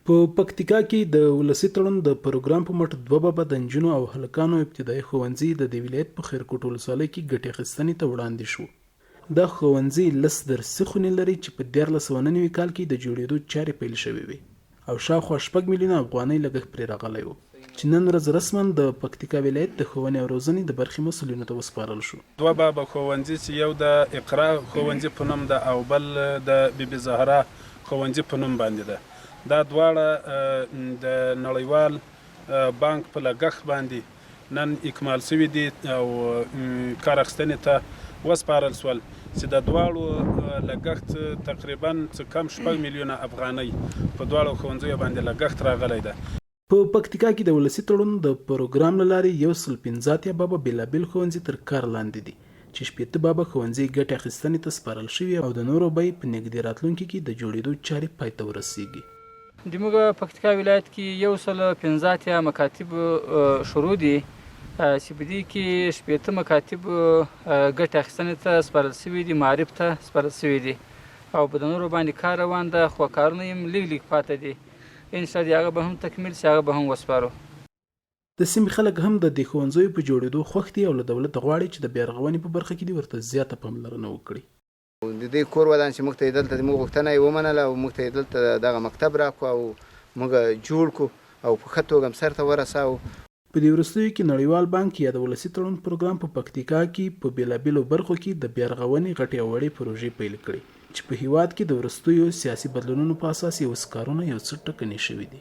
په پکتیکا کې د ولسی تړون د پروګرام په مټ دوه بابا د نجونو او هلکانو ابتدایي ښوونځي د دې ولایت په خیرکوټ ولسوالۍ کې ګټې اخیستنې ته وړاندې شو. دا ښوونځي لس درسي خونې لري چې په 1999 کال کې د جوړېدو چارې پیل شوې وې او شاوخوا 6 میلیونه افغانۍ لګښت پرې راغلی و چې نن ورځ رسما د پکتیکا ولایت د ښوونې او روزنې د برخې مسؤلینو ته وسپارل شو. دوه بابا ښوونځي چې یو د اقرا ښوونځي په نوم ده او بل د بیبي زهرا ښوونځي په نوم باندې ده. دا دواړه د نړیوال بانک په لګښت باندې نن اکمال شوي دي او کار اخیستنې ته وسپارل شول چې د دواړو لګښت تقریبا څه کم 6 میلیونه افغانۍ په دواړو ښوونځیو باندې لګښت راغلی ده. په پکتیکا کې د ولسی تړون د پروګرام له لارې 115 بابا بېلابېل ښوونځي تر کار لاندې دي چې 15 بابا ښوونځي ګټې اخیستنې ته سپارل شوي او د نورو به په نږدې راتلونکي کې د جوړېدو چارې پای ته ورسیږي. زموږ پکتیکا ولایت کې 115 مکاتب شروع دي چې په دې کې 15 مکاتب ګټې اخیستنې ته سپارل شوي دي، معارف ته سپارل شوي دي او په د نورو باندې کار روان ده، خو کارونه یې لږ پاتې دي. ان شاء الله هغه به هم تکمیل شي، هغه به هم وسپارو. د سیمې خلک هم د دې ښوونځیو په جوړېدو خوښ دي او له دولت غواړي چې د بیارغونې په برخه کې دې ورته زیاته پاملرنه وکړي. د دې کور ودان چې موږ ته یې دلته زموږ غوښتنه یې ومنله او موږ ته یې دلته دغه مکتب راکړو او موږ جوړ کړو او په ښه توګه هم سرته ورساوو. په دې وروستیو کې نړیوال بانک یا د ولسی تړون پروګرام په پکتیکا کې په بېلابېلو برخو کې د بیارغونې غټې او وړې پروژې پیل کړي چې په هیواد کې د وروستیو سیاسي بدلونونو په اساس یې اوس کارونه یو څه ټکني شوي دي.